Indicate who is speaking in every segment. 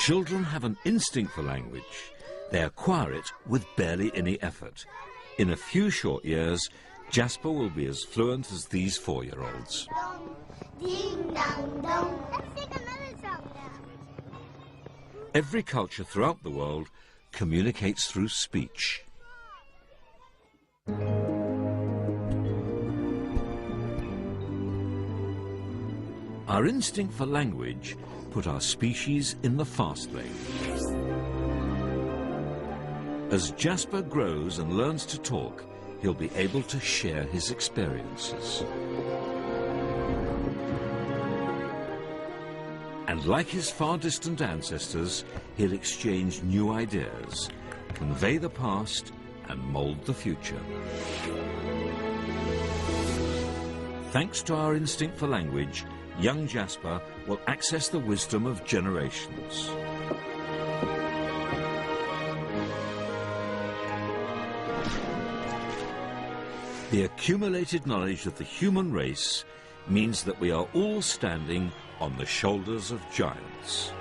Speaker 1: children have an instinct for language. They acquire it with barely any effort. In a few short years, Jasper will be as fluent as these 4-year-olds.
Speaker 2: Ding dong dong. Let's sing another song now.
Speaker 1: Every culture throughout the world communicates through speech. Our instinct for language put our species in the fast lane. As Jasper grows and learns to talk, he'll be able to share his experiences. And like his far-distant ancestors, he'll exchange new ideas, convey the past, and mold the future. Thanks to our instinct for language, young Jasper will access the wisdom of generations. The accumulated knowledge of the human race means that we are all standing on the shoulders of giants.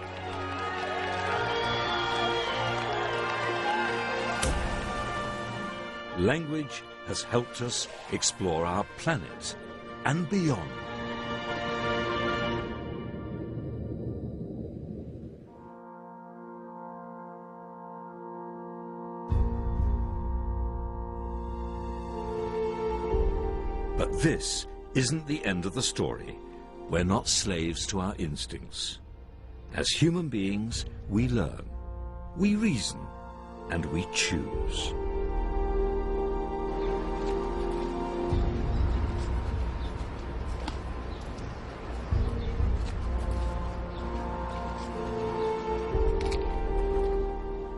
Speaker 1: Language has helped us explore our planet and beyond. But this isn't the end of the story. We're not slaves to our instincts. As human beings, we learn, we reason, and we choose.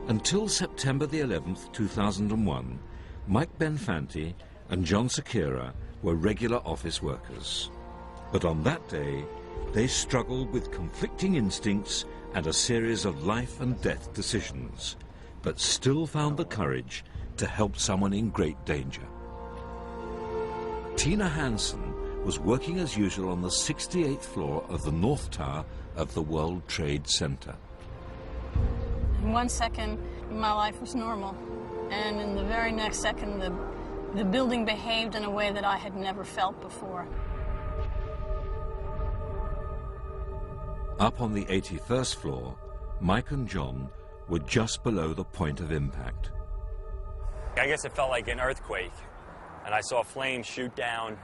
Speaker 1: Until September the 11th, 2001, Mike Benfanti and John Sakira were regular office workers. But on that day, they struggled with conflicting instincts and a series of life and death decisions, but still found the courage to help someone in great danger. Tina Hansen was working as usual on the 68th floor of the North Tower of the World Trade Center.
Speaker 3: In 1 second, my life was normal, and in the very next second, the building behaved in a way that I had never felt before.
Speaker 1: Up on the 81st floor, Mike and John were just below the point of impact.
Speaker 4: I guess it felt like an earthquake, and I saw flames shoot down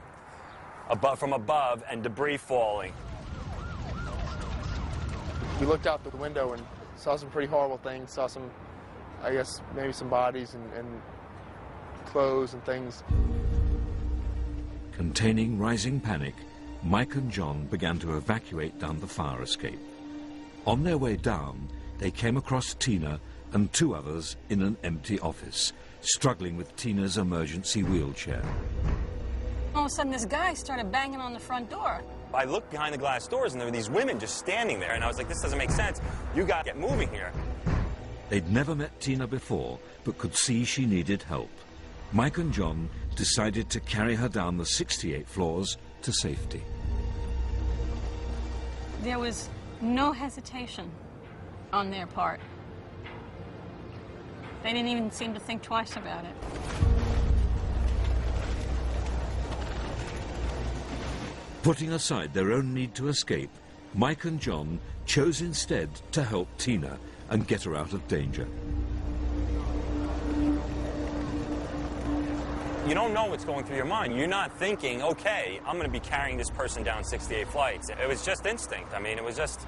Speaker 4: from above and debris falling.
Speaker 5: We looked out the window and saw some pretty horrible things, saw some, I guess, maybe some bodies and clothes and things.
Speaker 1: Containing rising panic, Mike and John began to evacuate down the fire escape. On their way down, they came across Tina and 2 others in an empty office, struggling with Tina's emergency wheelchair.
Speaker 3: All of a sudden, this guy started banging on the front door.
Speaker 4: I looked behind the glass doors, and there were these women just standing there, and I was like, this doesn't make sense. You got to get moving here.
Speaker 1: They'd never met Tina before, but could see she needed help. Mike and John decided to carry her down the 68 floors to safety.
Speaker 3: There was no hesitation on their part. They didn't even seem to think twice about it.
Speaker 1: Putting aside their own need to escape, Mike and John chose instead to help Tina and get her out of danger.
Speaker 4: You don't know what's going through your mind. You're not thinking, okay, I'm going to be carrying this person down 68 flights. It was just instinct. I mean, it was just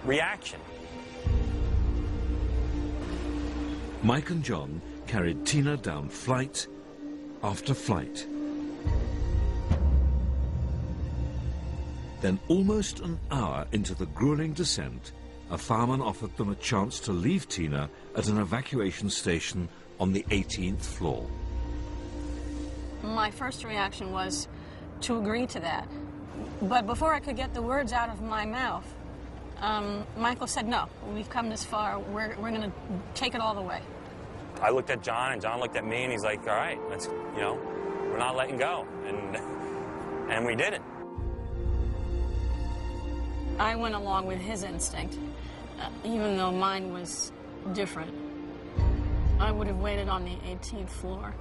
Speaker 4: reaction.
Speaker 1: Mike and John carried Tina down flight after flight. Then, almost an hour into the grueling descent, a fireman offered them a chance to leave Tina at an evacuation station on the 18th floor.
Speaker 3: My first reaction was to agree to that. But before I could get the words out of my mouth, Michael said, no, we've come this far, we're going to take it all the way.
Speaker 4: I looked at John, and John looked at me, and he's like, all right, let's, you know, we're not letting go. And we did it.
Speaker 3: I went along with his instinct, even though mine was different. I would have waited on the 18th floor.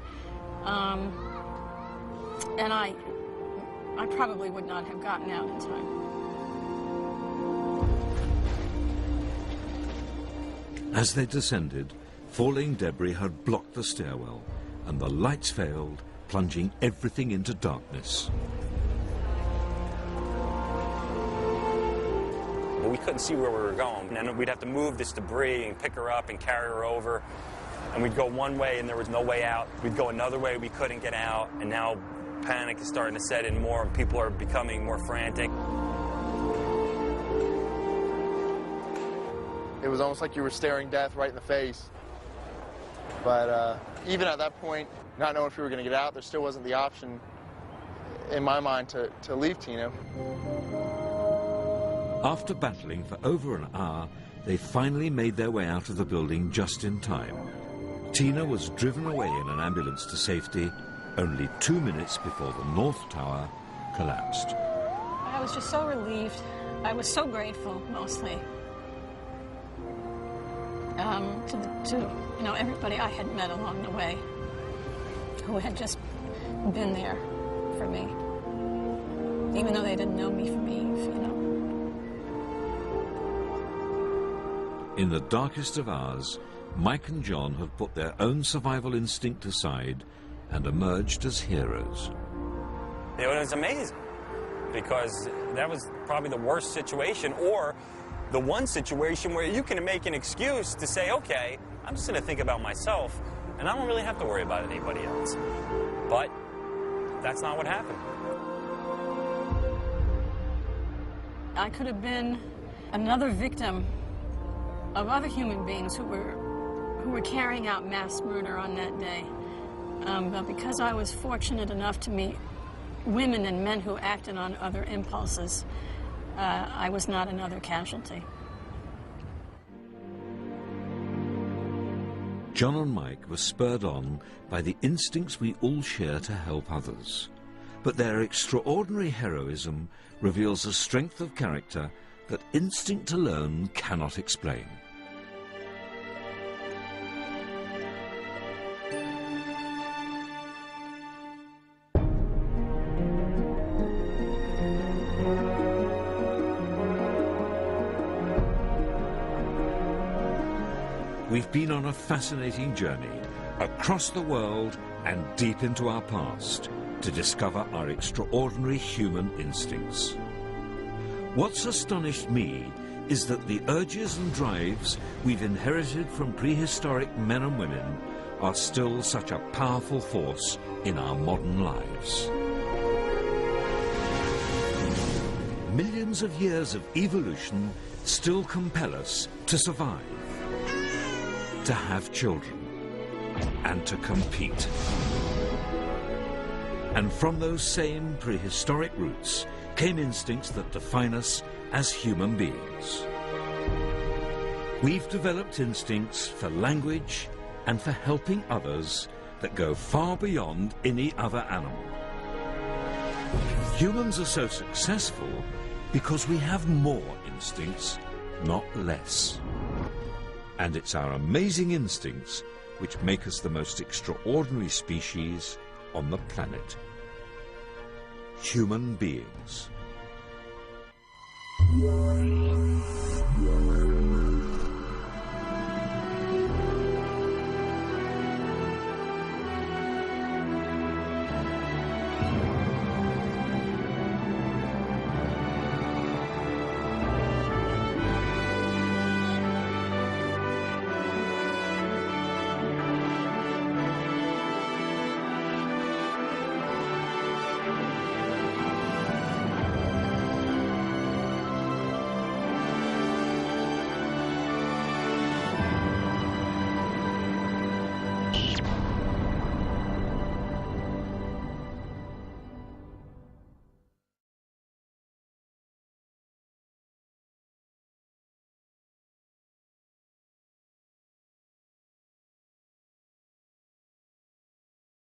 Speaker 3: And I probably would not have gotten out in time.
Speaker 1: As they descended, falling debris had blocked the stairwell, and the lights failed, plunging everything into darkness.
Speaker 4: But we couldn't see where we were going, and we'd have to move this debris and pick her up and carry her over. And we'd go one way and there was no way out. We'd go another way, we couldn't get out, and now panic is starting to set in more and people are becoming more frantic.
Speaker 5: It was almost like you were staring death right in the face. But even at that point, not knowing if we were going to get out, there still wasn't the option in my mind to leave Tina.
Speaker 1: After battling for over an hour, they finally made their way out of the building just in time. Tina was driven away in an ambulance to safety only 2 minutes before the North Tower collapsed.
Speaker 3: I was just so relieved. I was so grateful, mostly, to everybody I had met along the way, who had just been there for me, even though they didn't know me from Eve,
Speaker 1: In the darkest of hours, Mike and John have put their own survival instinct aside and emerged as heroes.
Speaker 4: It was amazing, because that was probably the worst situation, or the one situation where you can make an excuse to say, okay, I'm just going to think about myself, and I don't really have to worry about anybody else. But that's not what happened.
Speaker 3: I could have been another victim of other human beings who were carrying out mass murder on that day. But because I was fortunate enough to meet women and men who acted on other impulses, I was not another casualty.
Speaker 1: John and Mike were spurred on by the instincts we all share to help others. But their extraordinary heroism reveals a strength of character that instinct alone cannot explain. We've been on a fascinating journey across the world and deep into our past to discover our extraordinary human instincts. What's astonished me is that the urges and drives we've inherited from prehistoric men and women are still such a powerful force in our modern lives. Millions of years of evolution still compel us to survive, to have children, and to compete. And from those same prehistoric roots came instincts that define us as human beings. We've developed instincts for language and for helping others that go far beyond any other animal. Humans are so successful because we have more instincts, not less. And it's our amazing instincts which make us the most extraordinary species on the planet. Human beings.